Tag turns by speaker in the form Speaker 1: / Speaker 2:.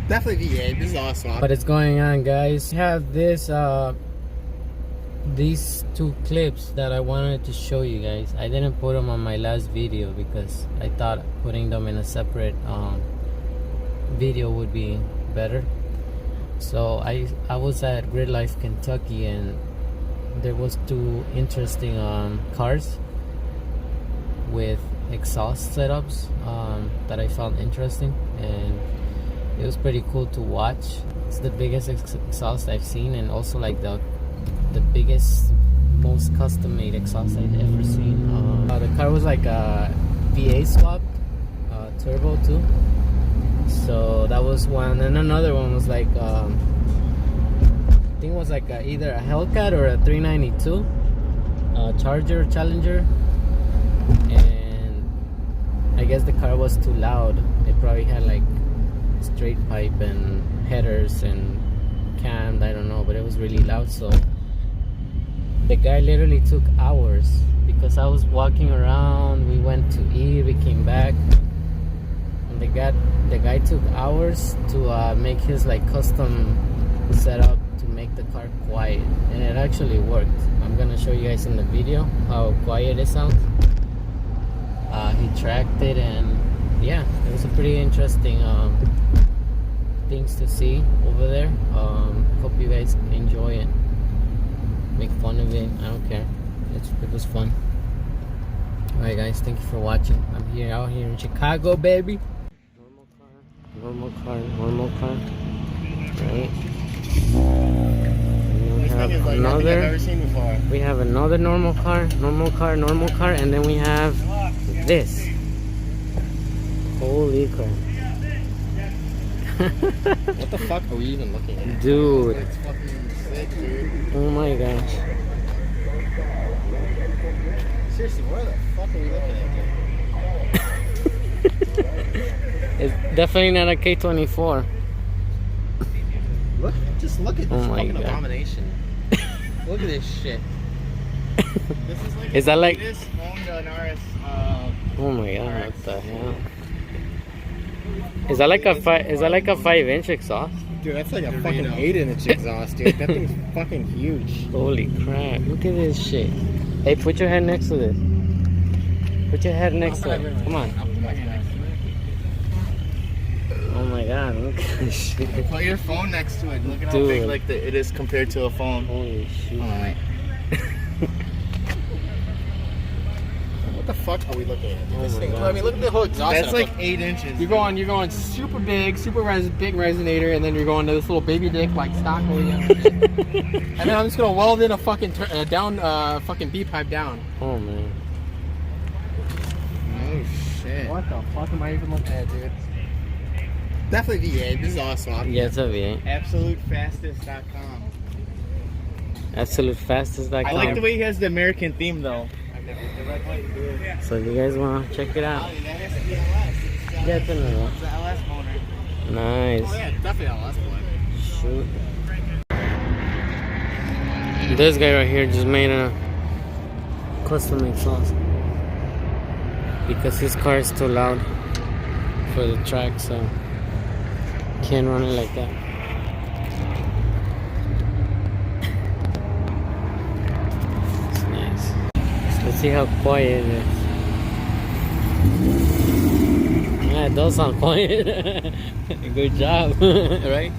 Speaker 1: Definitely V8. This is all swap.
Speaker 2: What is going on, guys? I have this these two clips that I wanted to show you guys. I didn't put them on my last video because I thought putting them in a separate video would be better. So I was at Gridlife, Kentucky, and there was two interesting cars with exhaust setups that I found interesting, and it was pretty cool to watch. It's the biggest exhaust I've seen, and also like the biggest, most custom-made exhaust I've ever seen. The car was like a V8 swapped, turbo too. So that was one, and another one was like I think it was like either a Hellcat or a 392 Charger Challenger, and I guess the car was too loud. It probably had like straight pipe and headers and cam, I don't know, but it was really loud. So the guy literally took hours, because I was walking around, we went to eat, we came back, and the guy took hours to make his like custom setup to make the car quiet, and it actually worked. I'm gonna show you guys in the video how quiet it sounds. He tracked it, and yeah, it was a pretty interesting things to see over there. Hope you guys enjoy it, make fun of it, I don't care. It was fun. Alright guys, thank you for watching. I'm out here in Chicago, baby. Normal car, right? We have another normal car, and then we have this. Holy crap.
Speaker 1: What the fuck are we even looking at?
Speaker 2: Dude.
Speaker 1: It's fucking sick, dude.
Speaker 2: Oh my gosh.
Speaker 1: Seriously, where the fuck are we looking at, dude?
Speaker 2: It's definitely not a K24.
Speaker 1: Just look at this fucking
Speaker 2: God.
Speaker 1: abomination. Look at this shit. This is like
Speaker 2: Is that like?
Speaker 1: Honda and RS,
Speaker 2: Oh my god! What the hell? Is that like a 5-inch exhaust?
Speaker 1: Dude, that's like a fucking 8-inch exhaust, dude. That thing's fucking huge.
Speaker 2: Holy crap! Look at this shit. Hey, put your head next to this. Put your head next to it. Come on. Oh my god! Look at this shit.
Speaker 1: Put your phone next to it. Look at how big like it is compared to a phone.
Speaker 2: Holy shit!
Speaker 1: Alright. What the fuck are we looking at? This thing, I mean, look at the whole exhaust. That's like 8 inches.
Speaker 3: You're going super big, big resonator, and then you're going to this little baby dick like stock over here. And then I'm just gonna weld in a fucking fucking B pipe down.
Speaker 2: Oh man.
Speaker 1: Oh shit.
Speaker 3: What the fuck am I even looking at, dude?
Speaker 1: Definitely V8. This is all swap.
Speaker 2: Yeah, it's a V8.
Speaker 1: AbsoluteFastest.com.
Speaker 2: AbsoluteFastest.com.
Speaker 1: I like the way he has the American theme though.
Speaker 2: So if you guys want to check it out.
Speaker 1: That has to be LS.
Speaker 2: Yeah, it's an LS.
Speaker 1: It's the LS motor.
Speaker 2: Nice.
Speaker 1: Oh yeah, definitely LS one.
Speaker 2: Shoot. This guy right here just made a custom exhaust because his car is too loud for the track, so can't run it like that. It's nice. Let's see how quiet it is. Yeah, it does sound quiet. Good job, right?